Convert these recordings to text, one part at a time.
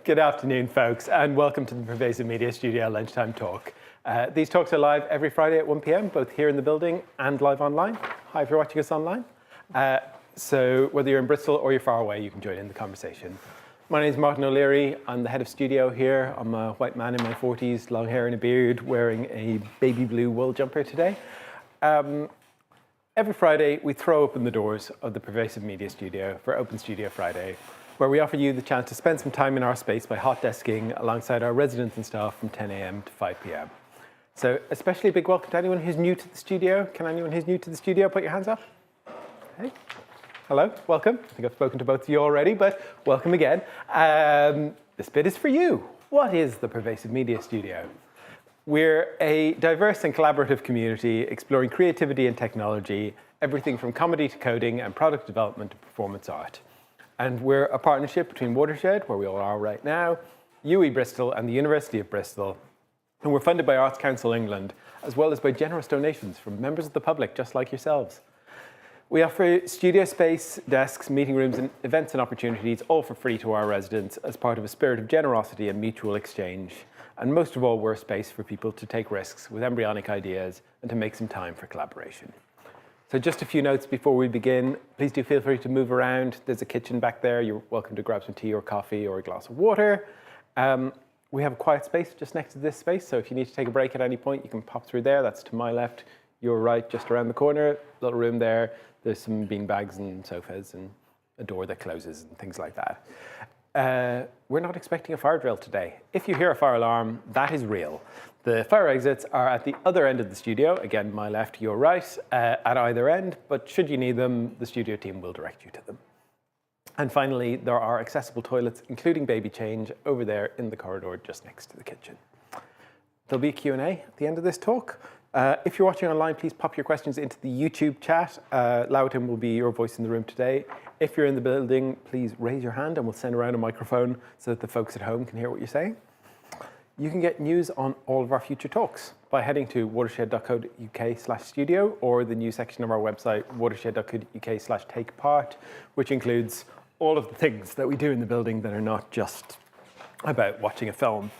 Good afternoon, folks, and welcome to the Pervasive Media Studio Lunchtime Talk. These talks are live every Friday at 1 p.m, both here in the building and live online. Hi, if you're watching us online. So whether you're in Bristol or you're far away, you can join in the conversation. My name is Martin O'Leary. I'm the head of studio here. I'm a white man in my 40s, long hair and a beard, wearing a baby blue wool jumper today. Every Friday, we throw open the doors of the Pervasive Media Studio for Open Studio Friday, where we offer you the chance to spend some time in our space by hot desking alongside our residents and staff from 10 a.m. to 5 p.m. So especially a big welcome to anyone who's new to the studio. Can anyone who's new to the studio put your hands up? Hey. Hello, welcome. I think I've spoken to both of you already, but welcome again. This bit is for you. What is the Pervasive Media Studio? We're a diverse and collaborative community exploring creativity and technology, everything from comedy to coding and product development to performance art. And we're a partnership between Watershed, where we all are right now, UE Bristol and the University of Bristol. And we're funded by Arts Council England, as well as by generous donations from members of the public, just like yourselves. We offer studio space, desks, meeting rooms, and events and opportunities, all for free to our residents as part of a spirit of generosity and mutual exchange. And most of all, we're a space for people to take risks with embryonic ideas and to make some time for collaboration. So just a few notes before we begin. Please do feel free to move around. There's a kitchen back there. You're welcome to grab some tea or coffee or a glass of water. We have a quiet space just next to this space, so if you need to take a break at any point, you can pop through there. That's to my left, your right, just around the corner. Little room there. There's some bean bags and sofas and a door that closes and things like that. We're not expecting a fire drill today. If you hear a fire alarm, that is real. The fire exits are at the other end of the studio, again, my left, your right, at either end, but should you need them, the studio team will direct you to them. And finally, there are accessible toilets, including baby change, over there in the corridor just next to the kitchen. There'll be a Q&A at the end of this talk. If you're watching online, please pop your questions into the YouTube chat. Loughton will be your voice in the room today. If you're in the building, please raise your hand and we'll send around a microphone so that the folks at home can hear what you're saying. You can get news on all of our future talks by heading to watershed.co.uk/studio or the news section of our website, watershed.co.uk/takepart, which includes all of the things that we do in the building that are not just about watching a film.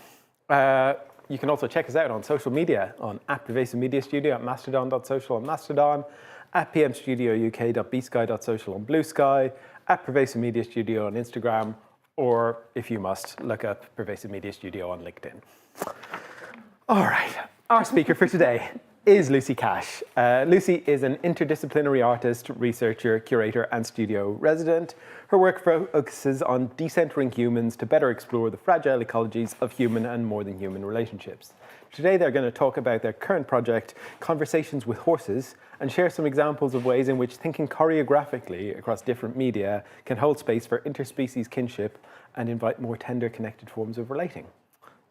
You can also check us out on social media on @Pervasive Media Studio, at mastodon.social on Mastodon, at pmstudiouk.bsky.social on Blue Sky, at Pervasive Media Studio on Instagram, or if you must, look up Pervasive Media Studio on LinkedIn. All right, our speaker for today is Lucy Cash. Lucy is an interdisciplinary artist, researcher, curator, and studio resident. Her work focuses on decentering humans to better explore the fragile ecologies of human and more than human relationships. Today, they're going to talk about their current project, Conversations with Horses, and share some examples of ways in which thinking choreographically across different media can hold space for interspecies kinship and invite more tender, connected forms of relating.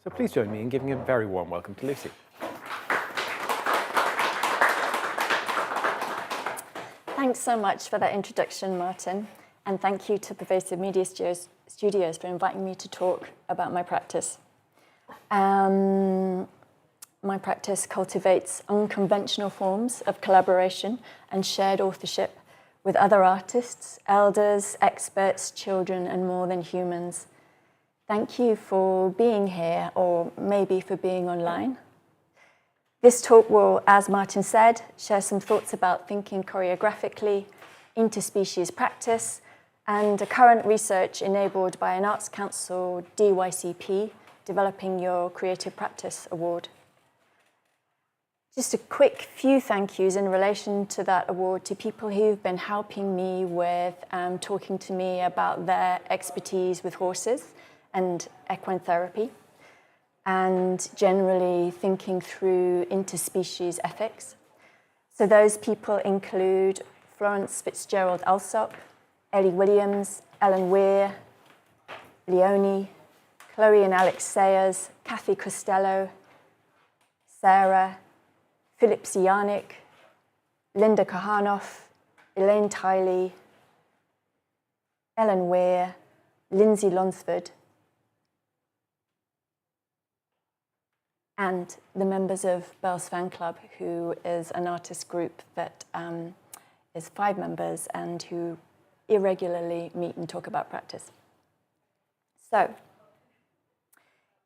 So please join me in giving a very warm welcome to Lucy. Thanks so much for that introduction, Martin. And thank you to Pervasive Media Studios for inviting me to talk about my practice. My practice cultivates unconventional forms of collaboration and shared authorship with other artists, elders, experts, children, and more than humans. Thank you for being here, or maybe for being online. This talk will, as Martin said, share some thoughts about thinking choreographically, interspecies practice, and a current research enabled by an Arts Council DYCP, Developing Your Creative Practice Award. Just a quick few thank yous in relation to that award to people who've been helping me with talking to me about their expertise with horses and equine therapy, and generally thinking through interspecies ethics. So those people include Florence Fitzgerald-Alsop, Ellie Williams, Ellen Weir, Leonie, Chloe and Alex Sayers, Kathy Costello, Sarah, Philip Sianik, Linda Kahanoff, Elaine Tiley, Ellen Weir, Lindsay Lonsford, and the members of Bell's Fan Club, who is an artist group that is 5 members and who irregularly meet and talk about practice. So,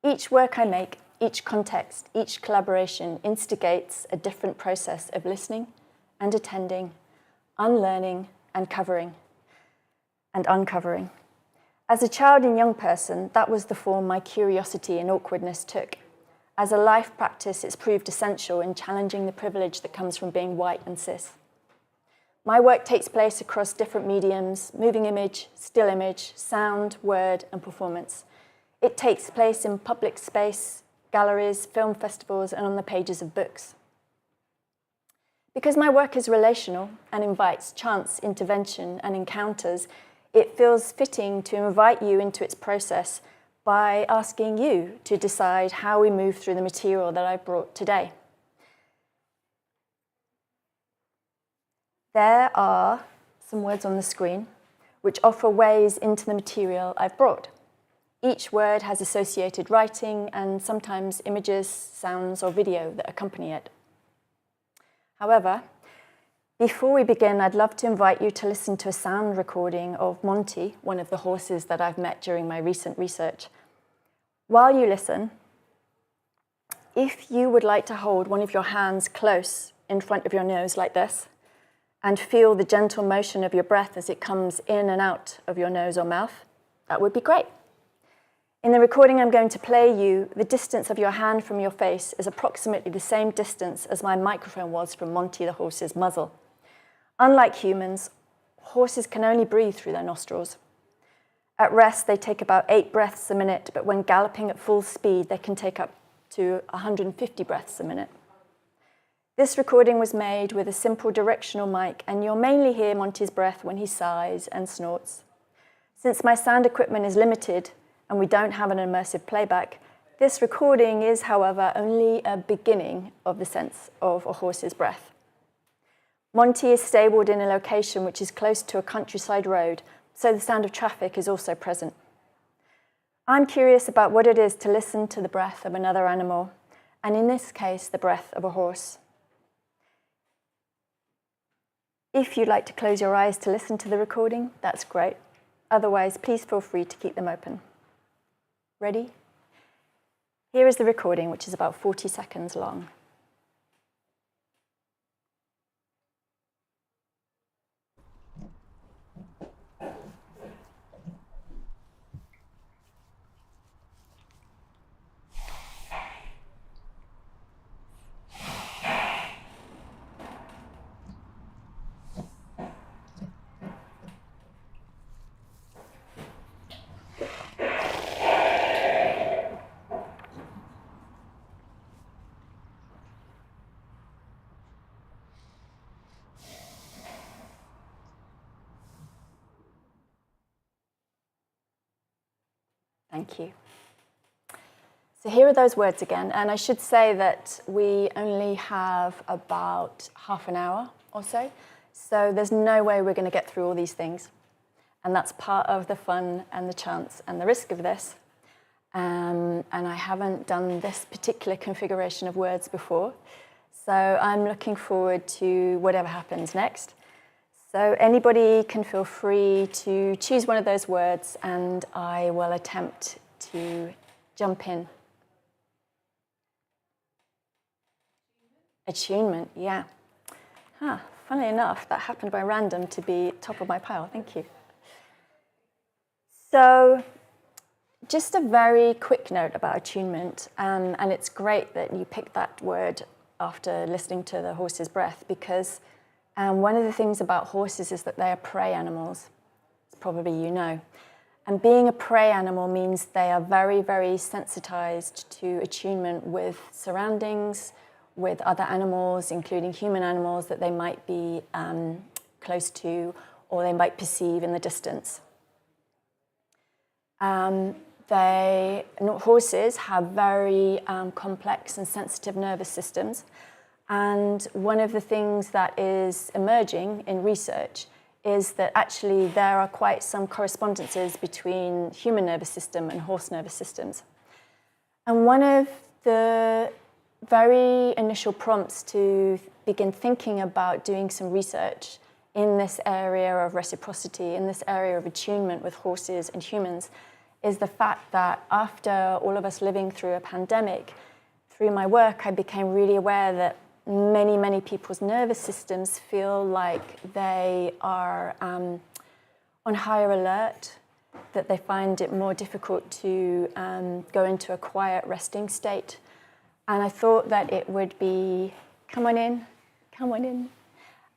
Each work I make, each context, each collaboration instigates a different process of listening and attending, unlearning and uncovering. As a child and young person, that was the form my curiosity and awkwardness took. As a life practice, it's proved essential in challenging the privilege that comes from being white and cis. My work takes place across different mediums: moving image, still image, sound, word, and performance. It takes place in public space, galleries, film festivals, and on the pages of books. Because my work is relational and invites chance, intervention, and encounters, it feels fitting to invite you into its process by asking you to decide how we move through the material that I brought today. There are some words on the screen which offer ways into the material I've brought. Each word has associated writing and sometimes images, sounds, or video that accompany it. However, before we begin, I'd love to invite you to listen to a sound recording of Monty, one of the horses that I've met during my recent research. While you listen, if you would like to hold one of your hands close in front of your nose like this, and feel the gentle motion of your breath as it comes in and out of your nose or mouth, that would be great. In the recording I'm going to play you, the distance of your hand from your face is approximately the same distance as my microphone was from Monty the horse's muzzle. Unlike humans, horses can only breathe through their nostrils. At rest, they take about 8 breaths a minute, but when galloping at full speed, they can take up to 150 breaths a minute. This recording was made with a simple directional mic, and you'll mainly hear Monty's breath when he sighs and snorts. Since my sound equipment is limited and we don't have an immersive playback, this recording is, however, only a beginning of the sense of a horse's breath. Monty is stabled in a location which is close to a countryside road, so the sound of traffic is also present. I'm curious about what it is to listen to the breath of another animal, and in this case, the breath of a horse. If you'd like to close your eyes to listen to the recording, that's great. Otherwise, please feel free to keep them open. Ready? Here is the recording, which is about 40 seconds long. Thank you. So here are those words again, and I should say that we only have about half an hour or so there's no way we're going to get through all these things, and that's part of the fun and the chance and the risk of this. And I haven't done this particular configuration of words before, so I'm looking forward to whatever happens next. So anybody can feel free to choose one of those words, and I will attempt to jump in. Attunement, yeah. Funnily enough, that happened by random to be top of my pile. Thank you. So just a very quick note about attunement, and it's great that you picked that word after listening to the horse's breath, because one of the things about horses is that they are prey animals, as probably you know. And being a prey animal means they are very, very sensitized to attunement with surroundings, with other animals, including human animals that they might be close to or they might perceive in the distance. Horses have very complex and sensitive nervous systems. And one of the things that is emerging in research is that actually there are quite some correspondences between human nervous system and horse nervous systems. And one of the very initial prompts to begin thinking about doing some research in this area of reciprocity, in this area of attunement with horses and humans, is the fact that after all of us living through a pandemic, through my work, I became really aware that many, many people's nervous systems feel like they are on higher alert, that they find it more difficult to go into a quiet resting state. And I thought that it would be, come on in.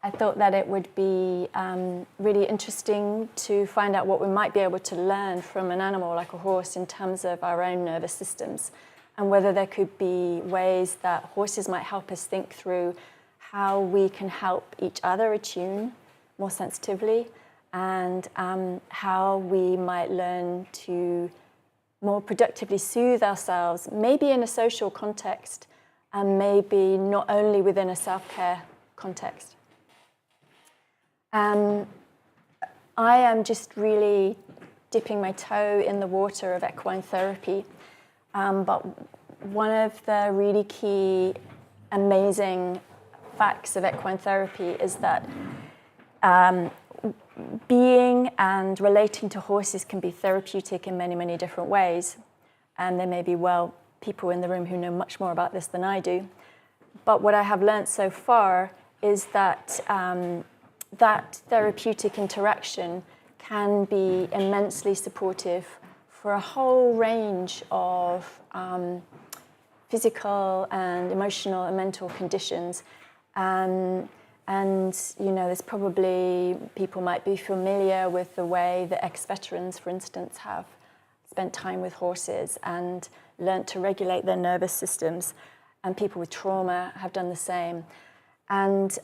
I thought that it would be really interesting to find out what we might be able to learn from an animal like a horse in terms of our own nervous systems, and whether there could be ways that horses might help us think through how we can help each other attune more sensitively, and how we might learn to more productively soothe ourselves, maybe in a social context, and maybe not only within a self-care context. I am just really dipping my toe in the water of equine therapy, but one of the really key, amazing facts of equine therapy is that being and relating to horses can be therapeutic in many, many different ways. And there may be, people in the room who know much more about this than I do. But what I have learned so far is that that therapeutic interaction can be immensely supportive for a whole range of physical and emotional and mental conditions. And there's probably, people might be familiar with the way that ex-veterans, for instance, have spent time with horses and learnt to regulate their nervous systems. And people with trauma have done the same. And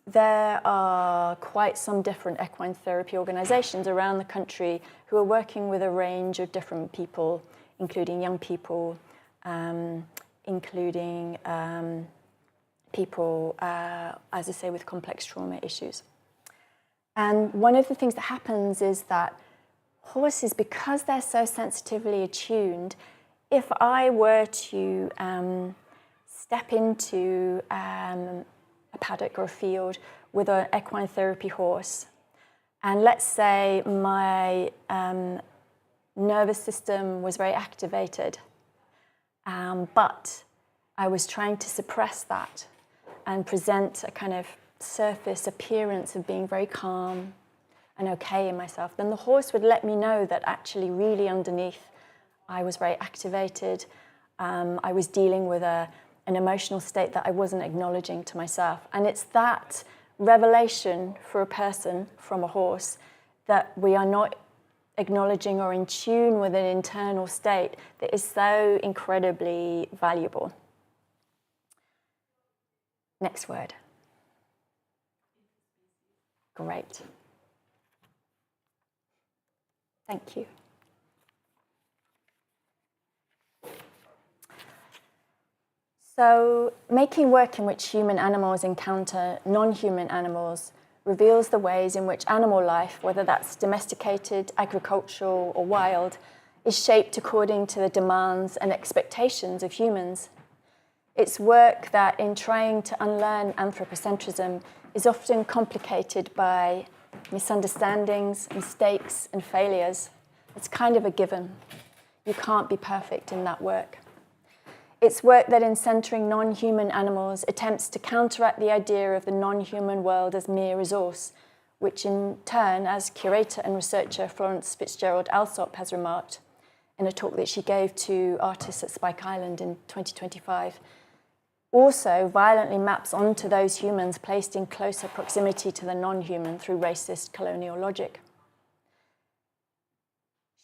there are quite some different equine therapy organisations around the country who are working with a range of different people, including young people, including people, as I say, with complex trauma issues. And one of the things that happens is that horses, because they're so sensitively attuned, if I were to step into a paddock or a field with an equine therapy horse, and let's say my nervous system was very activated, but I was trying to suppress that and present a kind of surface appearance of being very calm and okay in myself, then the horse would let me know that actually really underneath I was very activated. I was dealing with an emotional state that I wasn't acknowledging to myself. And it's that revelation for a person from a horse that we are not acknowledging or in tune with an internal state that is so incredibly valuable. Next word. Great. Thank you. So, making work in which human animals encounter non-human animals reveals the ways in which animal life, whether that's domesticated, agricultural, or wild, is shaped according to the demands and expectations of humans. It's work that, in trying to unlearn anthropocentrism, is often complicated by misunderstandings, mistakes, and failures. It's kind of a given. You can't be perfect in that work. It's work that, in centering non-human animals, attempts to counteract the idea of the non-human world as mere resource, which in turn, as curator and researcher Florence Fitzgerald Alsop has remarked in a talk that she gave to artists at Spike Island in 2025, also violently maps onto those humans placed in closer proximity to the non-human through racist colonial logic.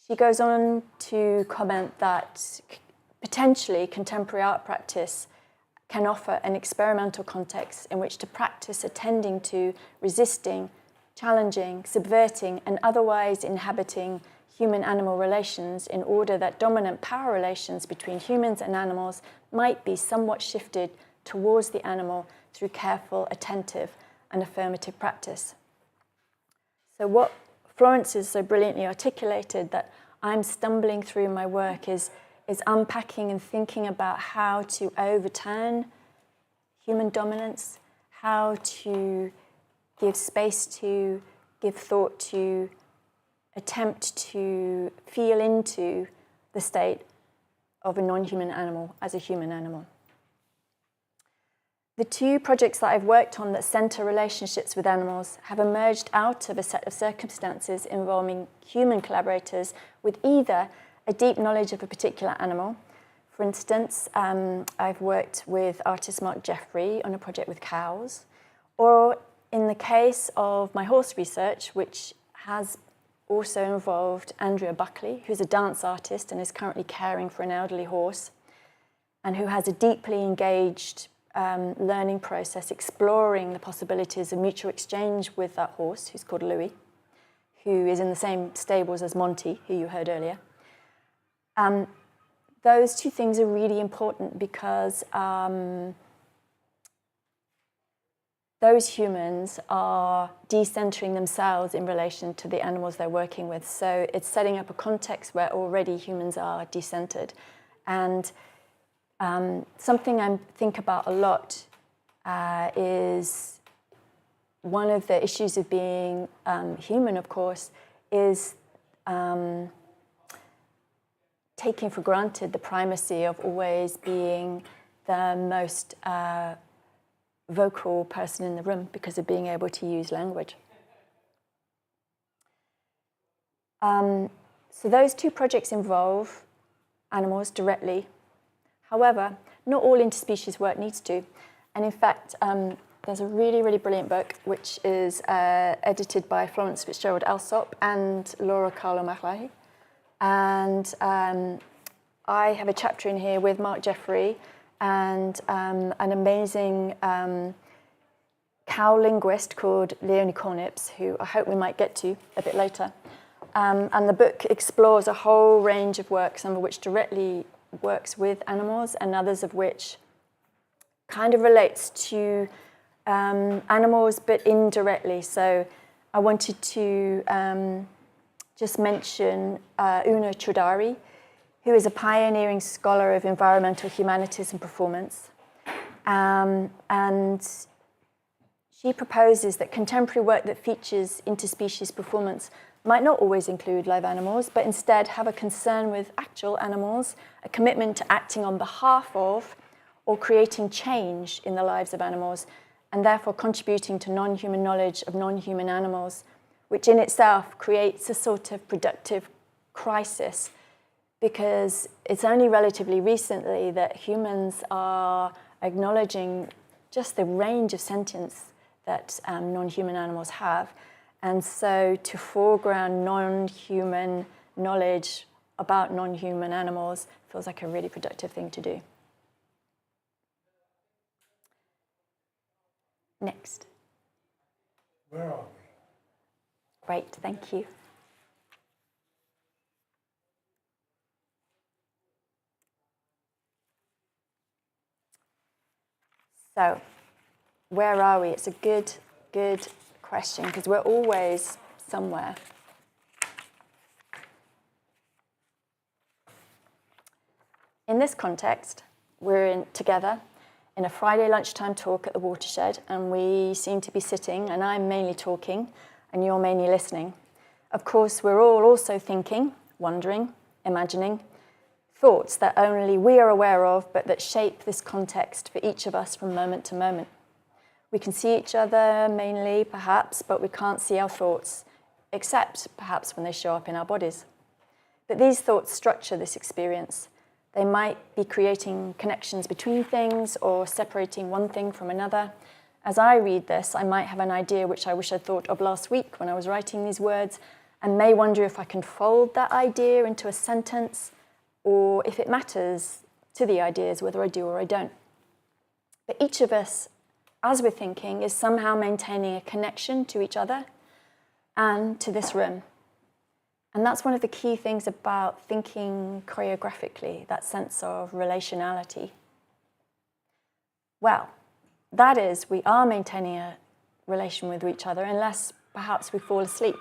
She goes on to comment that potentially contemporary art practice can offer an experimental context in which to practice attending to, resisting, challenging, subverting, and otherwise inhabiting human-animal relations in order that dominant power relations between humans and animals might be somewhat shifted towards the animal through careful, attentive, and affirmative practice. So what Florence has so brilliantly articulated that I'm stumbling through my work is unpacking and thinking about how to overturn human dominance, how to give space to, give thought to attempt to feel into the state of a non-human animal as a human animal. The two projects that I've worked on that centre relationships with animals have emerged out of a set of circumstances involving human collaborators with either a deep knowledge of a particular animal. For instance, I've worked with artist Mark Jeffrey on a project with cows, or in the case of my horse research, which has also involved Andrea Buckley, who's a dance artist and is currently caring for an elderly horse, and who has a deeply engaged learning process exploring the possibilities of mutual exchange with that horse, who's called Louis, who is in the same stables as Monty, who you heard earlier. Those two things are really important because those humans are decentering themselves in relation to the animals they're working with. So it's setting up a context where already humans are decentered. And something I think about a lot is one of the issues of being human, of course, is taking for granted the primacy of always being the most vocal person in the room because of being able to use language. So those two projects involve animals directly. However, not all interspecies work needs to. And in fact, there's a really, really brilliant book which is edited by Florence Fitzgerald Alsop and Laura Carlo Machlahi. And I have a chapter in here with Mark Jeffrey and an amazing cow linguist called Leonie Cornips, who I hope we might get to a bit later. And the book explores a whole range of work, some of which directly works with animals and others of which kind of relates to animals but indirectly. So I wanted to just mention Una Chodari, who is a pioneering scholar of environmental humanities and performance. And she proposes that contemporary work that features interspecies performance might not always include live animals, but instead have a concern with actual animals, a commitment to acting on behalf of or creating change in the lives of animals, and therefore contributing to non-human knowledge of non-human animals, which in itself creates a sort of productive crisis, because it's only relatively recently that humans are acknowledging just the range of sentience that non-human animals have. And so to foreground non-human knowledge about non-human animals feels like a really productive thing to do. Next. Where are we? Great, thank you. So, where are we? It's a good question, because we're always somewhere. In this context, we're together in a Friday lunchtime talk at the Watershed, and we seem to be sitting, and I'm mainly talking, and you're mainly listening. Of course, we're all also thinking, wondering, imagining, thoughts that only we are aware of, but that shape this context for each of us from moment to moment. We can see each other mainly, perhaps, but we can't see our thoughts, except perhaps when they show up in our bodies. But these thoughts structure this experience. They might be creating connections between things or separating one thing from another. As I read this, I might have an idea which I wish I'd thought of last week when I was writing these words, and may wonder if I can fold that idea into a sentence, or if it matters to the ideas whether I do or I don't. But each of us, as we're thinking, is somehow maintaining a connection to each other and to this room. And that's one of the key things about thinking choreographically, that sense of relationality. Well, that is, we are maintaining a relation with each other unless perhaps we fall asleep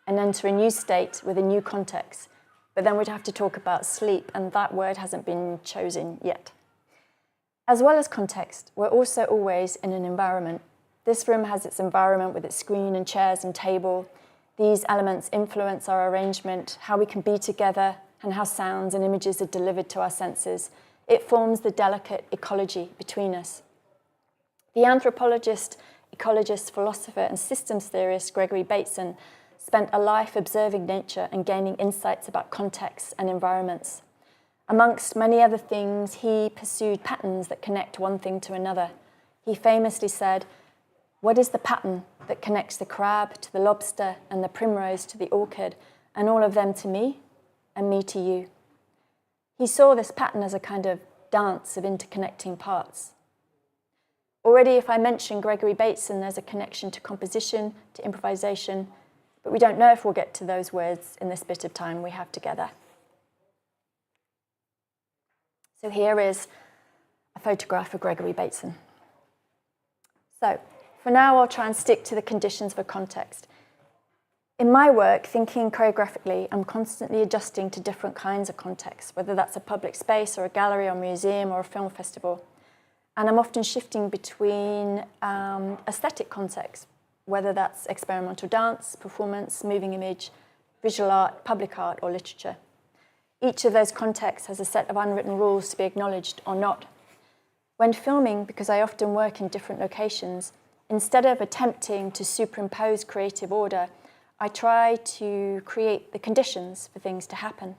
and enter a new state with a new context. But then we'd have to talk about sleep, and that word hasn't been chosen yet. As well as context, we're also always in an environment. This room has its environment with its screen and chairs and table. These elements influence our arrangement, how we can be together, and how sounds and images are delivered to our senses. It forms the delicate ecology between us. The anthropologist, ecologist, philosopher, and systems theorist Gregory Bateson spent a life observing nature and gaining insights about contexts and environments. Amongst many other things, he pursued patterns that connect one thing to another. He famously said, "What is the pattern that connects the crab to the lobster and the primrose to the orchid, and all of them to me, and me to you?" He saw this pattern as a kind of dance of interconnecting parts. Already, if I mention Gregory Bateson, there's a connection to composition, to improvisation, but we don't know if we'll get to those words in this bit of time we have together. So here is a photograph of Gregory Bateson. So for now, I'll try and stick to the conditions for context. In my work, thinking choreographically, I'm constantly adjusting to different kinds of contexts, whether that's a public space or a gallery or museum or a film festival. And I'm often shifting between aesthetic contexts, whether that's experimental dance, performance, moving image, visual art, public art, or literature. Each of those contexts has a set of unwritten rules to be acknowledged or not. When filming, because I often work in different locations, instead of attempting to superimpose creative order, I try to create the conditions for things to happen.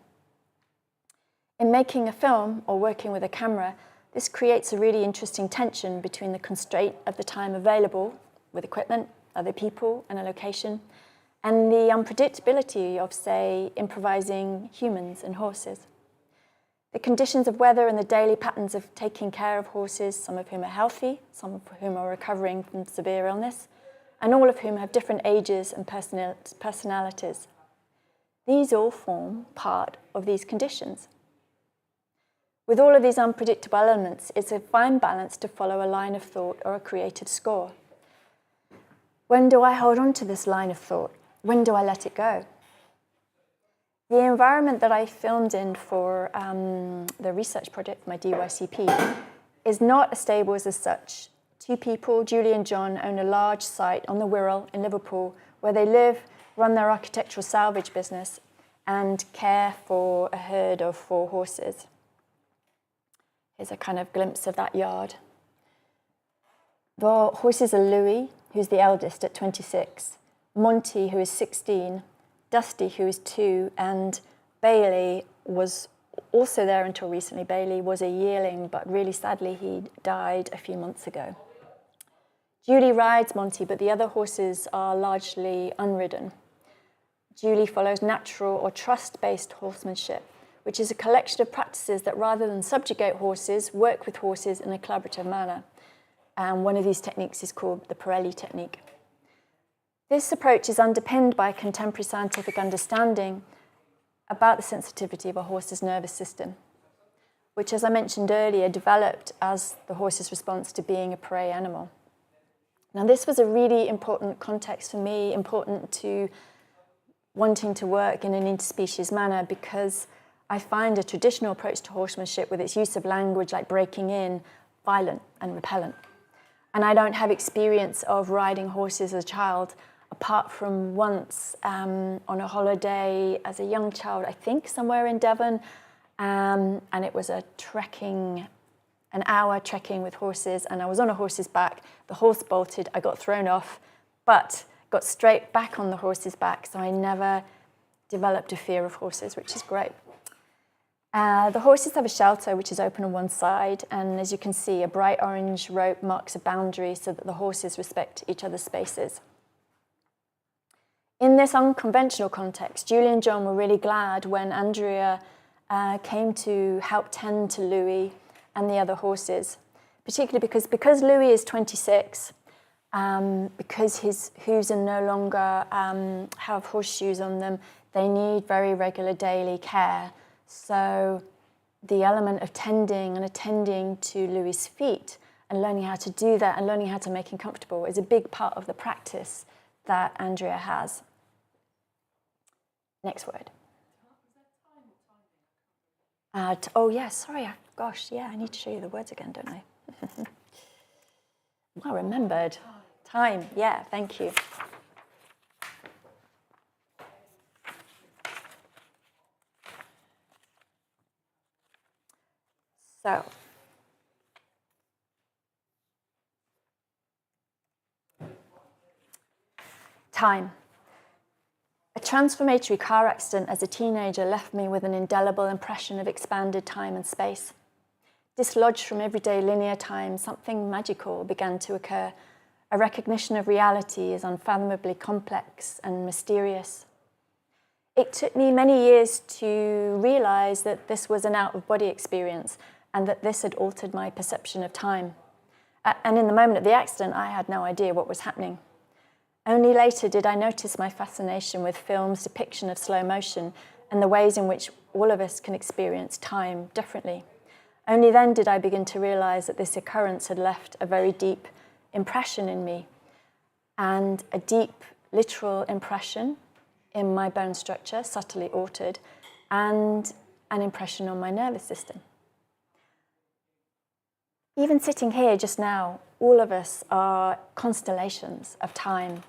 In making a film or working with a camera, this creates a really interesting tension between the constraint of the time available with equipment, other people, and a location, and the unpredictability of, say, improvising humans and horses. The conditions of weather and the daily patterns of taking care of horses, some of whom are healthy, some of whom are recovering from severe illness, and all of whom have different ages and personalities. These all form part of these conditions. With all of these unpredictable elements, it's a fine balance to follow a line of thought or a creative score. When do I hold on to this line of thought? When do I let it go? The environment that I filmed in for the research project for my DYCP is not as stable as such. Two people, Julie and John, own a large site on the Wirral in Liverpool where they live, run their architectural salvage business, and care for a herd of 4 horses. Here's a kind of glimpse of that yard. The horses are Louis, who's the eldest at 26, Monty, who is 16, Dusty, who is 2, and Bailey was also there until recently. Bailey was a yearling, but really sadly he died a few months ago. Julie rides Monty, but the other horses are largely unridden. Julie follows natural or trust-based horsemanship, which is a collection of practices that, rather than subjugate horses, work with horses in a collaborative manner. And one of these techniques is called the Pirelli technique. This approach is underpinned by contemporary scientific understanding about the sensitivity of a horse's nervous system, which, as I mentioned earlier, developed as the horse's response to being a prey animal. Now, this was a really important context for me, important to wanting to work in an interspecies manner, because I find a traditional approach to horsemanship with its use of language like breaking in violent and repellent. And I don't have experience of riding horses as a child, apart from once on a holiday as a young child, I think somewhere in Devon, and it was an hour trekking with horses, and I was on a horse's back. The horse bolted, I got thrown off, but got straight back on the horse's back, so I never developed a fear of horses, which is great. The horses have a shelter which is open on one side, and as you can see, a bright orange rope marks a boundary so that the horses respect each other's spaces. In this unconventional context, Julie and John were really glad when Andrea came to help tend to Louis and the other horses, particularly because Louis is 26, because his hooves are no longer have horseshoes on them, they need very regular daily care. So the element of tending and attending to Louis's feet and learning how to do that and learning how to make him comfortable is a big part of the practice that Andrea has. Next word. Oh, yeah, sorry. Gosh, yeah, I need to show you the words again, don't I? I remembered. Time, yeah, thank you. So, time. A transformatory car accident as a teenager left me with an indelible impression of expanded time and space. Dislodged from everyday linear time, something magical began to occur. A recognition of reality is unfathomably complex and mysterious. It took me many years to realize that this was an out-of-body experience and that this had altered my perception of time. And in the moment of the accident, I had no idea what was happening. Only later did I notice my fascination with film's depiction of slow motion and the ways in which all of us can experience time differently. Only then did I begin to realize that this occurrence had left a very deep impression in me, and a deep literal impression in my bone structure, subtly altered, and an impression on my nervous system. Even sitting here just now, all of us are constellations of time,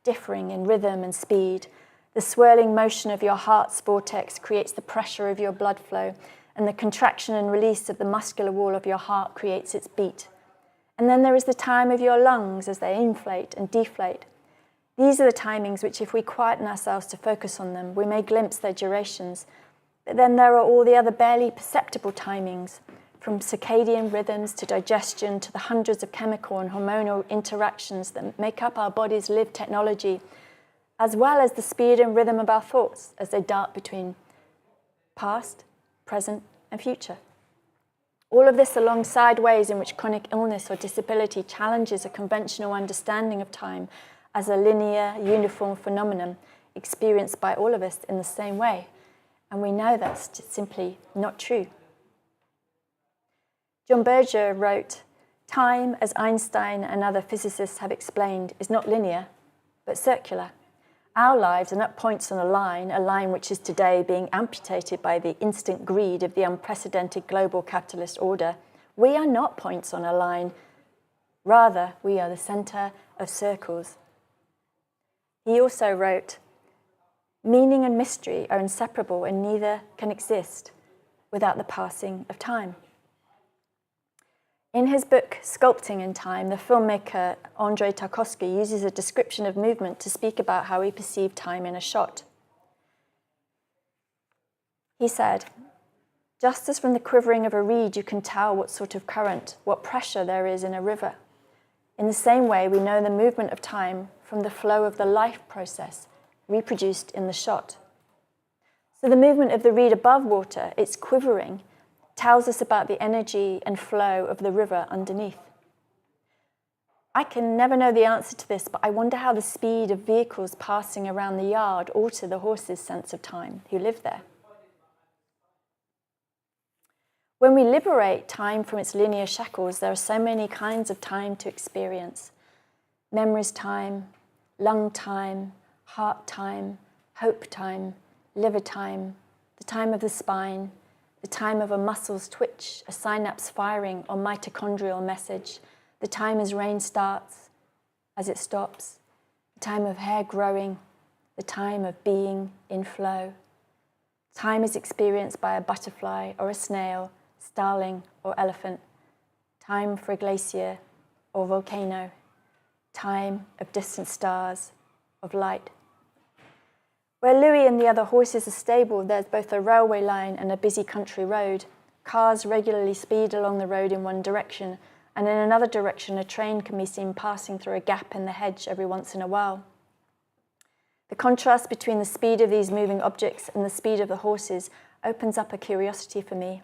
differing in rhythm and speed. The swirling motion of your heart's vortex creates the pressure of your blood flow, and the contraction and release of the muscular wall of your heart creates its beat. And then there is the time of your lungs as they inflate and deflate. These are the timings which, if we quieten ourselves to focus on them, we may glimpse their durations. But then there are all the other barely perceptible timings, from circadian rhythms to digestion to the hundreds of chemical and hormonal interactions that make up our body's lived technology, as well as the speed and rhythm of our thoughts as they dart between past, present, and future. All of this alongside ways in which chronic illness or disability challenges a conventional understanding of time as a linear, uniform phenomenon experienced by all of us in the same way. And we know that's just simply not true. John Berger wrote, "Time, as Einstein and other physicists have explained, is not linear, but circular. Our lives are not points on a line which is today being amputated by the instant greed of the unprecedented global capitalist order. We are not points on a line. Rather, we are the center of circles." He also wrote, "Meaning and mystery are inseparable and neither can exist without the passing of time." In his book, Sculpting in Time, the filmmaker Andrei Tarkovsky uses a description of movement to speak about how we perceive time in a shot. He said, "Just as from the quivering of a reed you can tell what sort of current, what pressure there is in a river, in the same way we know the movement of time from the flow of the life process reproduced in the shot. So the movement of the reed above water, its quivering, tells us about the energy and flow of the river underneath. I can never know the answer to this, but I wonder how the speed of vehicles passing around the yard alter the horses' sense of time who live there. When we liberate time from its linear shackles, there are so many kinds of time to experience. Memories time, lung time, heart time, hope time, liver time, the time of the spine, the time of a muscle's twitch, a synapse firing, or mitochondrial message, the time as rain starts, as it stops, the time of hair growing, the time of being in flow. Time is experienced by a butterfly or a snail, starling or elephant, time for a glacier or volcano, time of distant stars, of light. Where Louis and the other horses are stabled, there's both a railway line and a busy country road. Cars regularly speed along the road in one direction, and in another direction a train can be seen passing through a gap in the hedge every once in a while. The contrast between the speed of these moving objects and the speed of the horses opens up a curiosity for me.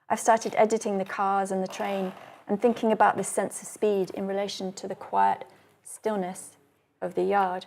I've started editing the cars and the train and thinking about this sense of speed in relation to the quiet stillness of the yard.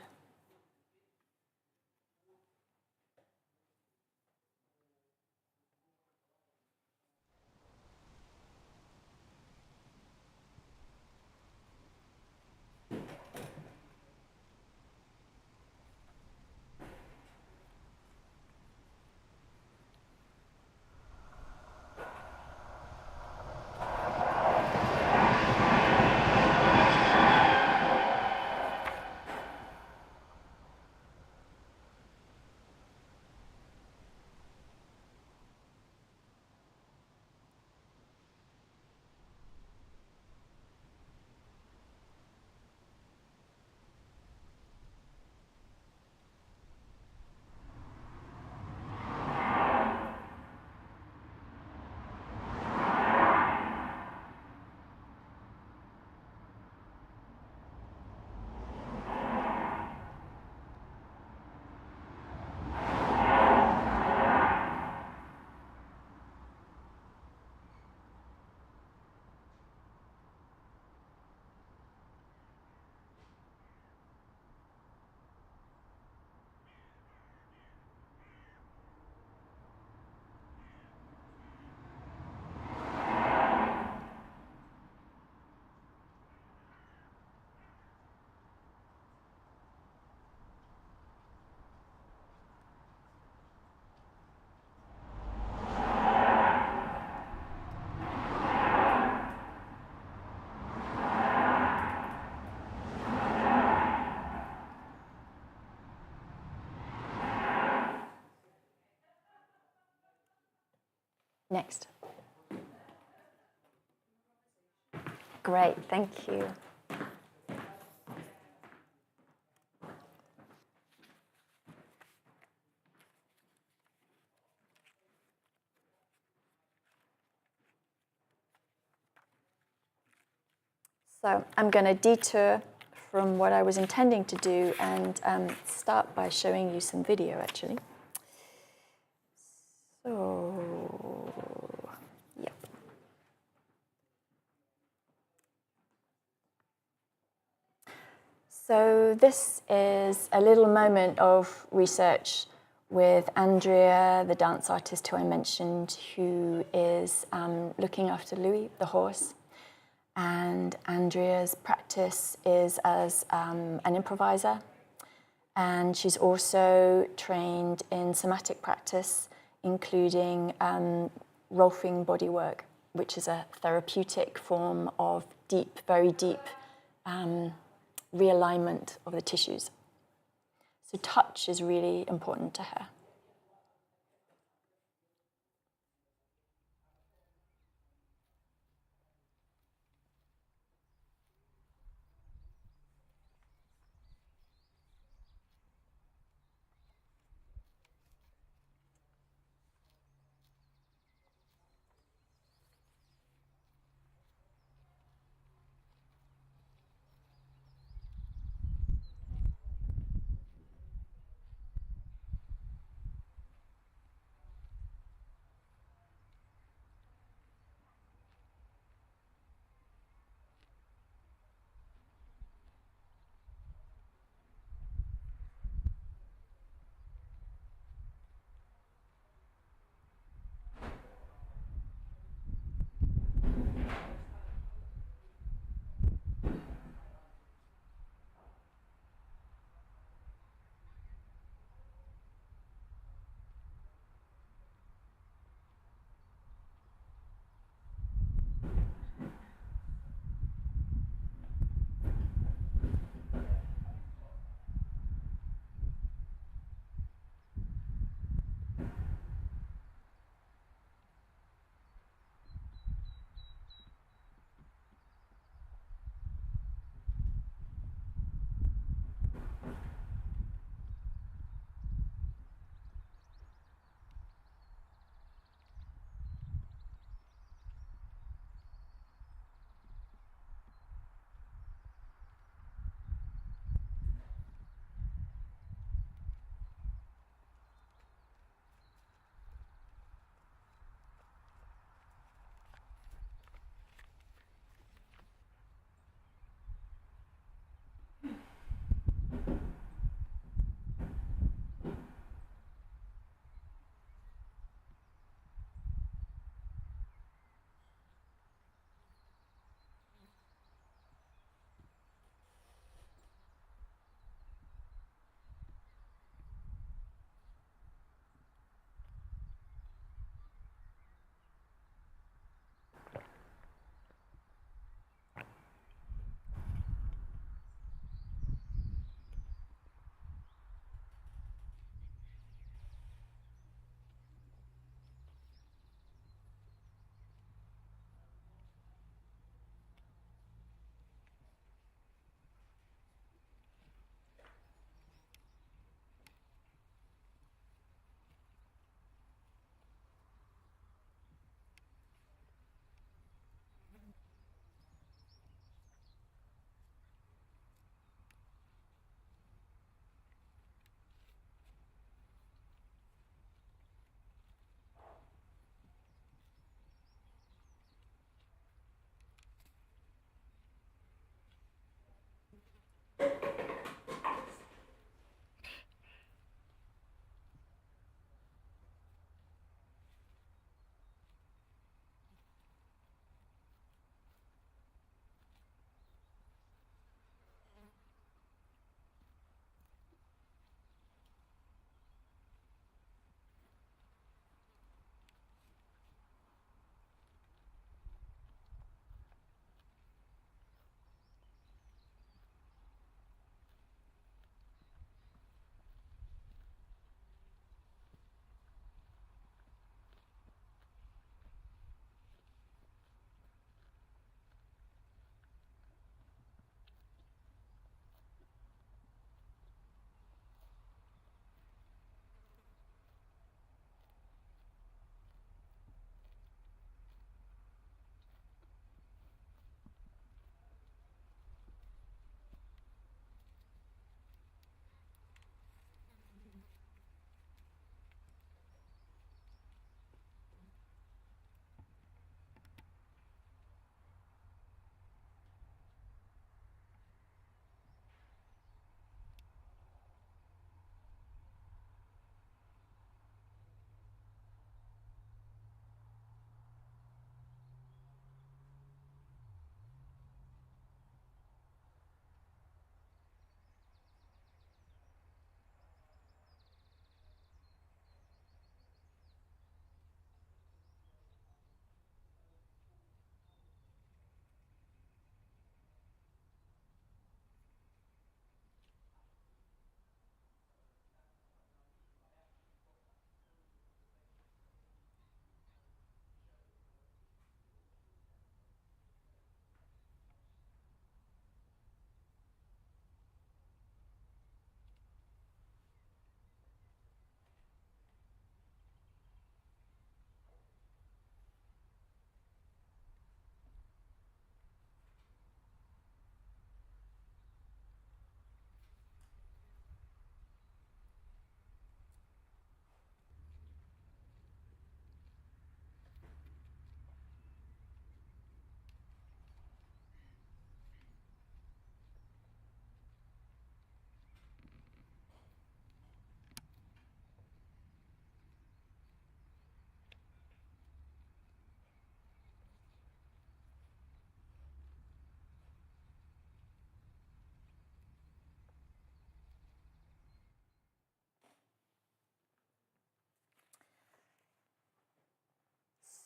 Next. Great, thank you. So I'm going to detour from what I was intending to do and start by showing you some video, actually. So, yep. So this is a little moment of research with Andrea, the dance artist who I mentioned, who is looking after Louis, the horse. And Andrea's practice is as an improviser, and she's also trained in somatic practice, including Rolfing bodywork, which is a therapeutic form of deep, very deep realignment of the tissues. So touch is really important to her.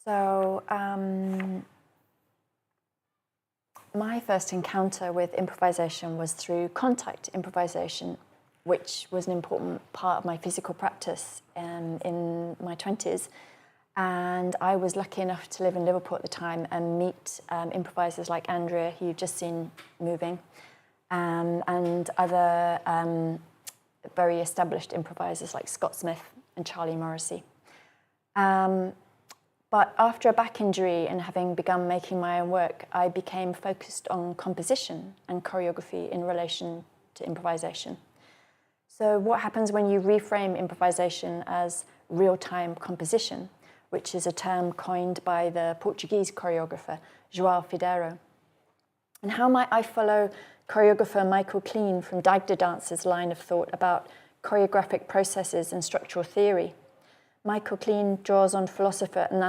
So my first encounter with improvisation was through contact improvisation, which was an important part of my physical practice in my 20s. And I was lucky enough to live in Liverpool at the time and meet improvisers like Andrea, who you've just seen moving, and other very established improvisers like Scott Smith and Charlie Morrissey. But after a back injury and having begun making my own work, I became focused on composition and choreography in relation to improvisation. So what happens when you reframe improvisation as real-time composition, which is a term coined by the Portuguese choreographer João Figueiro? And how might I follow choreographer Michael Clean from Dagda Dance's line of thought about choreographic processes and structural theory? Michael Clean draws on philosopher and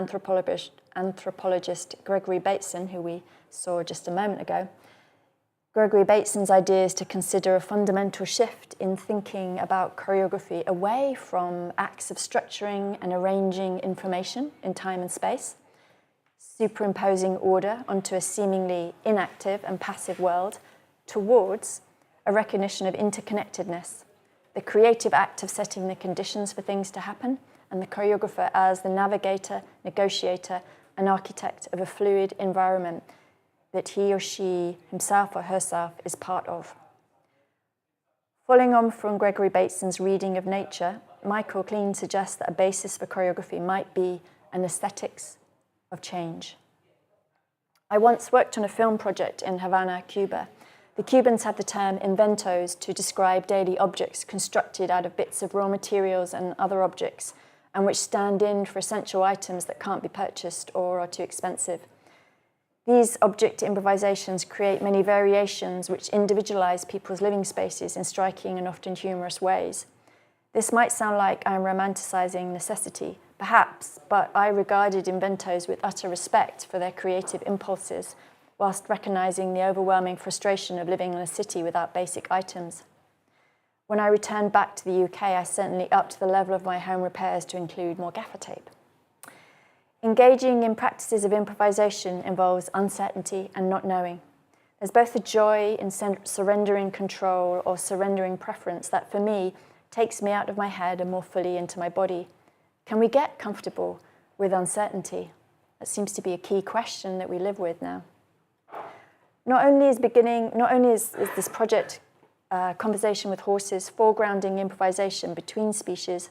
anthropologist Gregory Bateson, who we saw just a moment ago. Gregory Bateson's idea is to consider a fundamental shift in thinking about choreography away from acts of structuring and arranging information in time and space, superimposing order onto a seemingly inactive and passive world, towards a recognition of interconnectedness, the creative act of setting the conditions for things to happen, and the choreographer as the navigator, negotiator, and architect of a fluid environment that he or she, himself or herself, is part of. Following on from Gregory Bateson's reading of nature, Michael Clean suggests that a basis for choreography might be an aesthetics of change. I once worked on a film project in Havana, Cuba. The Cubans had the term inventos to describe daily objects constructed out of bits of raw materials and other objects, and which stand in for essential items that can't be purchased or are too expensive. These object improvisations create many variations which individualize people's living spaces in striking and often humorous ways. This might sound like I'm romanticizing necessity, perhaps, but I regarded inventos with utter respect for their creative impulses, whilst recognizing the overwhelming frustration of living in a city without basic items. When I returned back to the UK, I certainly upped the level of my home repairs to include more gaffer tape. Engaging in practices of improvisation involves uncertainty and not knowing. There's both a joy in surrendering control or surrendering preference that, for me, takes me out of my head and more fully into my body. Can we get comfortable with uncertainty? That seems to be a key question that we live with now. Not only is this project conversation with horses foregrounding improvisation between species,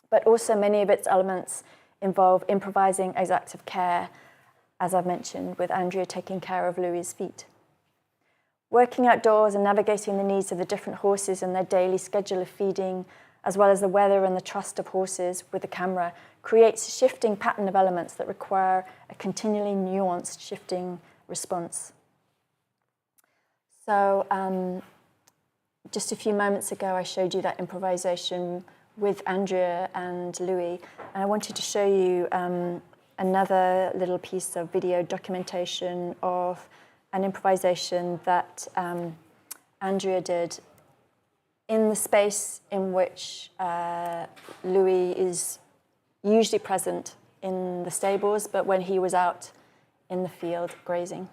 but also many of its elements involve improvising as acts of care, as I've mentioned, with Andrea taking care of Louis's feet. Working outdoors and navigating the needs of the different horses and their daily schedule of feeding, as well as the weather and the trust of horses with the camera, creates a shifting pattern of elements that require a continually nuanced, shifting response. So, just a few moments ago, I showed you that improvisation with Andrea and Louis, and I wanted to show you another little piece of video documentation of an improvisation that Andrea did in the space in which Louis is usually present in the stables, but when he was out in the field grazing.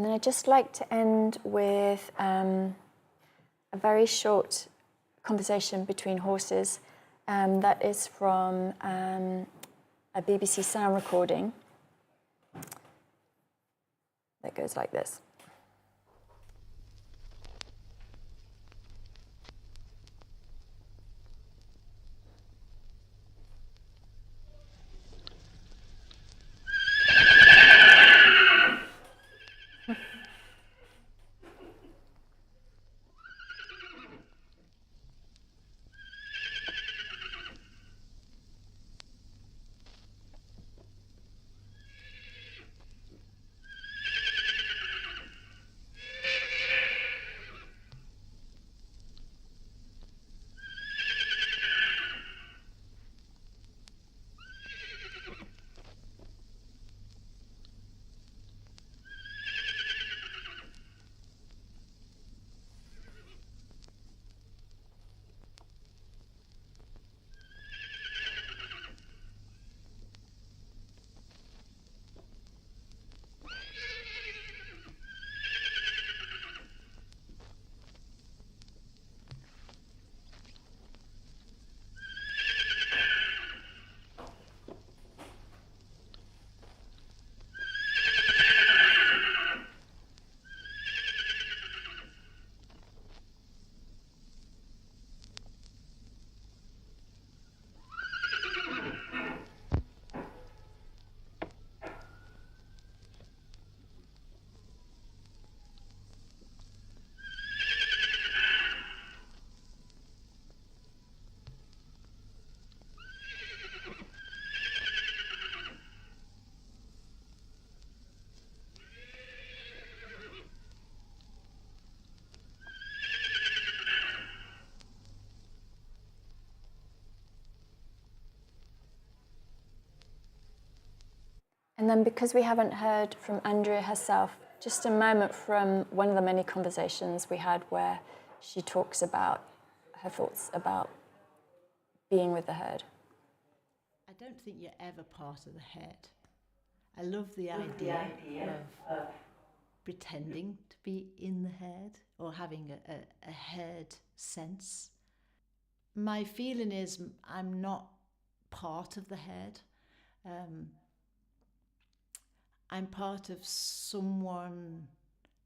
And then I'd just like to end with a very short conversation between horses that is from a BBC sound recording that goes like this. And then because we haven't heard from Andrea herself, just a moment from one of the many conversations we had where she talks about her thoughts about being with the herd. I don't think you're ever part of the herd. I love the idea of pretending to be in the herd or having a herd sense. My feeling is I'm not part of the herd. I'm part of someone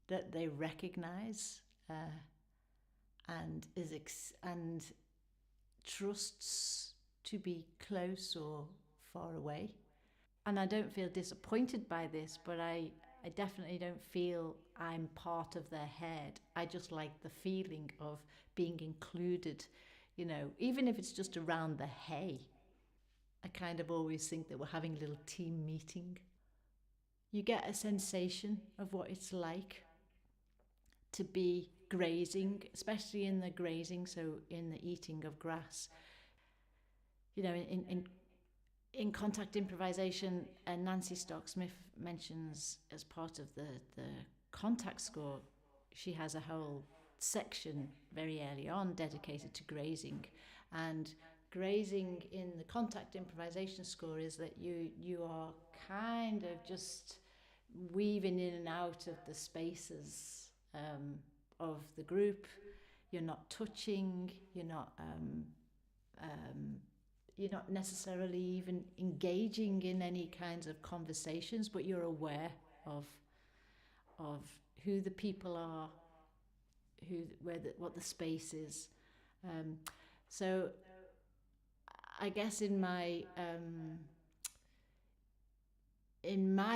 that they recognise and and trusts to be close or far away. And I don't feel disappointed by this, but I definitely don't feel I'm part of their herd. I just like the feeling of being included, you know, even if it's just around the hay. I kind of always think that we're having a little team meeting. You get a sensation of what it's like to be grazing, especially in the grazing, so in the eating of grass. You know, in contact improvisation, Nancy Stock-Smith mentions as part of the contact score, she has a whole section very early on dedicated to grazing. And grazing in the contact improvisation score is that you are kind of just weaving in and out of the spaces of the group. You're not touching, you're not necessarily even engaging in any kinds of conversations, but you're aware of who the people are, what the space is. So I guess in my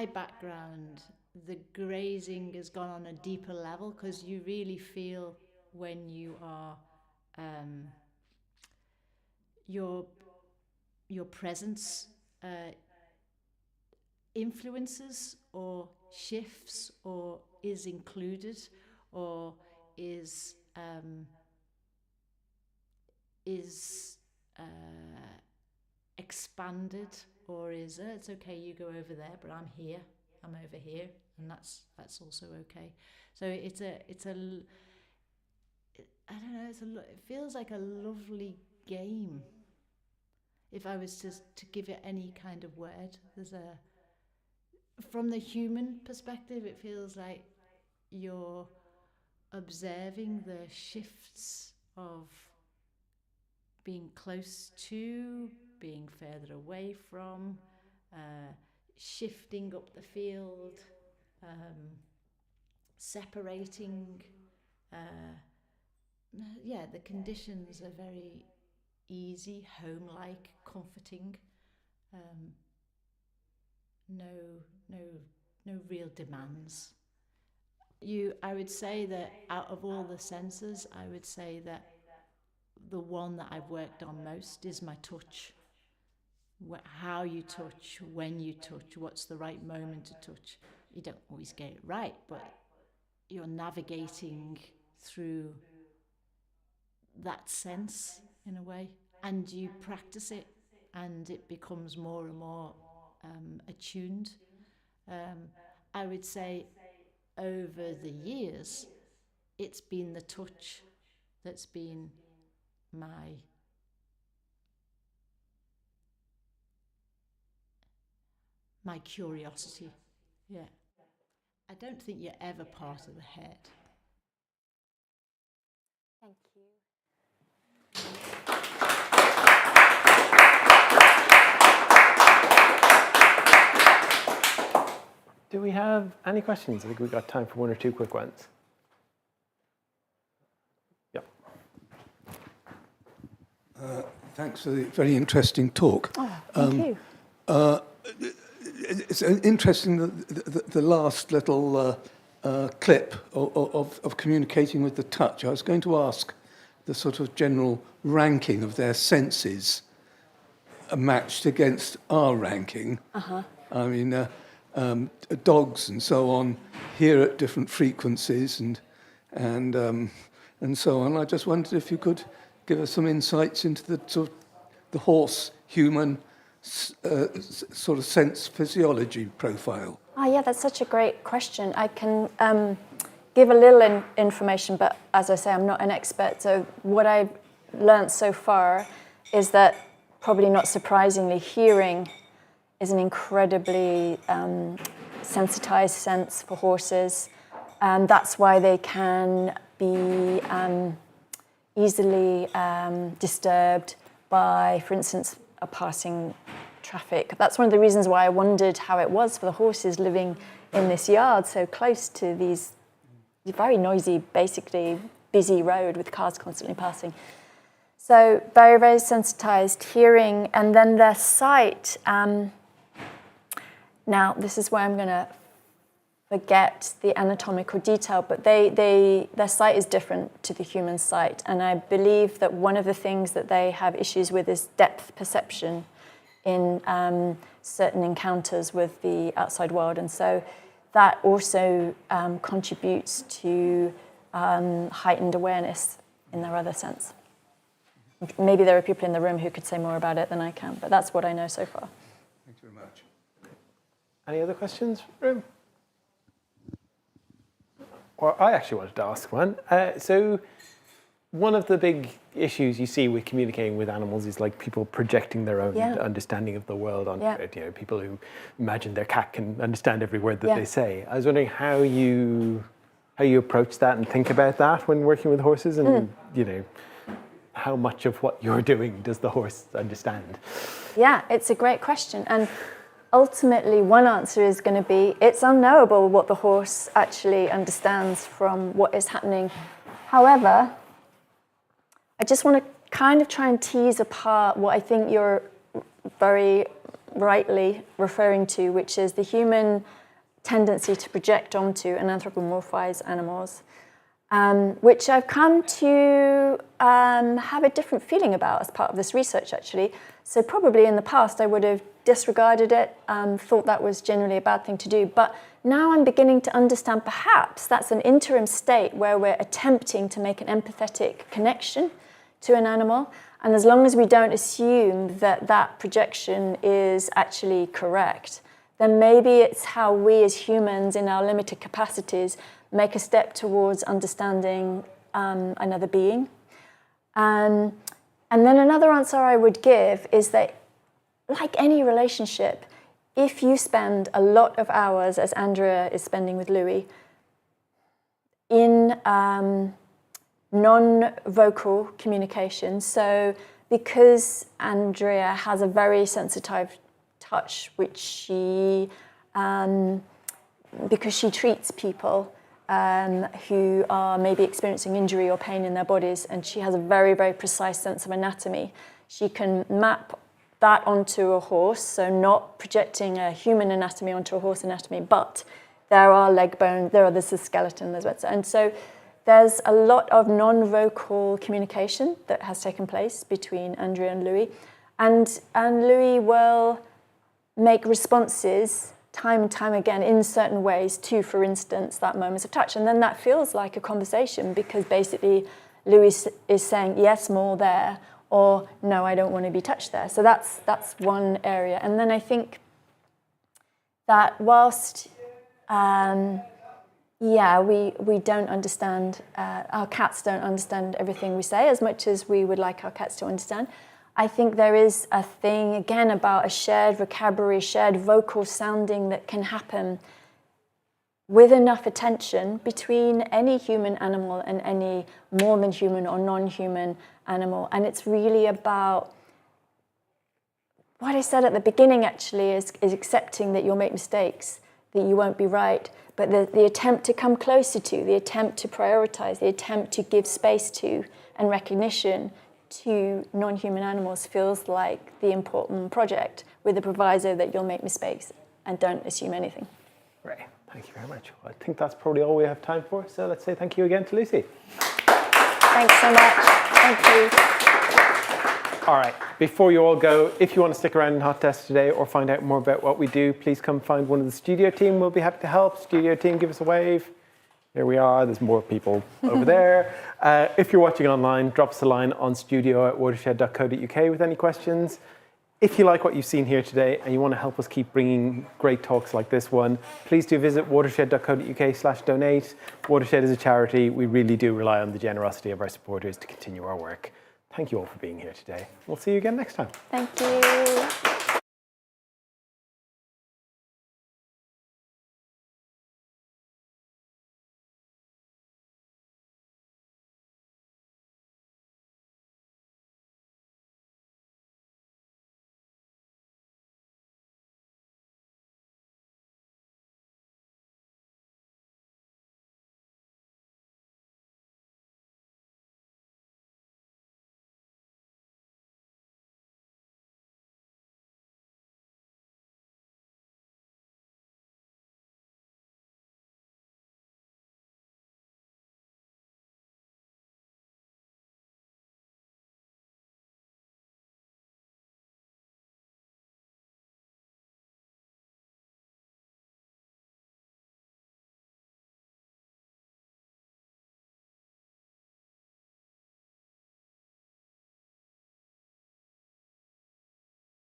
background, the grazing has gone on a deeper level because you really feel when you are your presence influences or shifts or is included or is expanded or is it's okay, you go over there, but I'm here, I'm over here, and that's also okay. So it's a I don't know, it feels like a lovely game. If I was to give it any kind of word, from the human perspective, it feels like you're observing the shifts of being close to, being further away from, shifting up the field, separating. Yeah, the conditions are very easy, home-like, comforting. No real demands. I would say that out of all the senses, I would say that the one that I've worked on most is my touch. How you touch, when you touch, what's the right moment to touch. You don't always get it right, but you're navigating through that sense in a way, and you practice it, and it becomes more and more attuned. I would say over the years, it's been the touch that's been my curiosity. Yeah. I don't think you're ever part of the head. Thank you. Do we have any questions? I think we've got time for one or two quick ones. Yep. Thanks for the very interesting talk. Oh, thank you. It's interesting the last little clip of communicating with the touch. I was going to ask the sort of general ranking of their senses matched against our ranking. Uh-huh. I mean, dogs and so on hear at different frequencies and so on. I just wondered if you could give us some insights into the sort of the horse-human sort of sense physiology profile. Oh, yeah, that's such a great question. I can give a little information, but as I say, I'm not an expert. So what I've learned so far is that, probably not surprisingly, hearing is an incredibly sensitized sense for horses. And that's why they can be easily disturbed by, for instance, a passing traffic. That's one of the reasons why I wondered how it was for the horses living in this yard so close to these very noisy, basically busy road with cars constantly passing. So very, very sensitized hearing, and then their sight. Now, this is where I'm going to forget the anatomical detail, but their sight is different to the human sight. And I believe that one of the things that they have issues with is depth perception in certain encounters with the outside world. And so that also contributes to heightened awareness in their other sense. Maybe there are people in the room who could say more about it than I can, but that's what I know so far. Thank you very much. Any other questions, room? Well, I actually wanted to ask one. So one of the big issues you see with communicating with animals is like people projecting their own understanding of the world onto it. You know, people who imagine their cat can understand every word that they say. I was wondering how you approach that and think about that when working with horses, and you know, how much of what you're doing does the horse understand? Yeah, it's a great question. And ultimately, one answer is going to be it's unknowable what the horse actually understands from what is happening. However, I just want to kind of try and tease apart what I think you're very rightly referring to, which is the human tendency to project onto and anthropomorphize animals, which I've come to have a different feeling about as part of this research, actually. So probably in the past I would have disregarded it, thought that was generally a bad thing to do. But now I'm beginning to understand perhaps that's an interim state where we're attempting to make an empathetic connection to an animal. And as long as we don't assume that that projection is actually correct, then maybe it's how we as humans in our limited capacities make a step towards understanding another being. And then another answer I would give is that, like any relationship, if you spend a lot of hours, as Andrea is spending with Louis, in non-vocal communication. So because Andrea has a very sensitive touch, which because she treats people who are maybe experiencing injury or pain in their bodies, and she has a very, very precise sense of anatomy. She can map that onto a horse, so not projecting a human anatomy onto a horse anatomy, but there are leg bones, there's a skeleton, and so there's a lot of non-vocal communication that has taken place between Andrea and Louis, and Louis will make responses time and time again in certain ways to, for instance, that moment of touch. And then that feels like a conversation because basically Louis is saying, yes, more there, or no, I don't want to be touched there. So that's one area. And then I think that whilst, we don't understand, our cats don't understand everything we say as much as we would like our cats to understand, I think there is a thing, again, about a shared vocabulary, shared vocal sounding that can happen with enough attention between any human animal and any more than human or non-human animal. And it's really about what I said at the beginning, actually, is accepting that you'll make mistakes, that you won't be right, but the attempt to come closer to, the attempt to prioritize, the attempt to give space to and recognition to non-human animals feels like the important project, with the proviso that you'll make mistakes and don't assume anything. Great, thank you very much. Well, I think that's probably all we have time for, so let's say thank you again to Lucy. Thanks so much. Thank you. All right, before you all go, if you want to stick around in Hot Desk today or find out more about what we do, please come find one of the studio team. We'll be happy to help. Studio team, give us a wave. Here we are, there's more people over there. If you're watching online, drop us a line on studio@watershed.co.uk with any questions. If you like what you've seen here today and you want to help us keep bringing great talks like this one, please do visit watershed.co.uk/donate. Watershed is a charity. We really do rely on the generosity of our supporters to continue our work. Thank you all for being here today. We'll see you again next time. Thank you.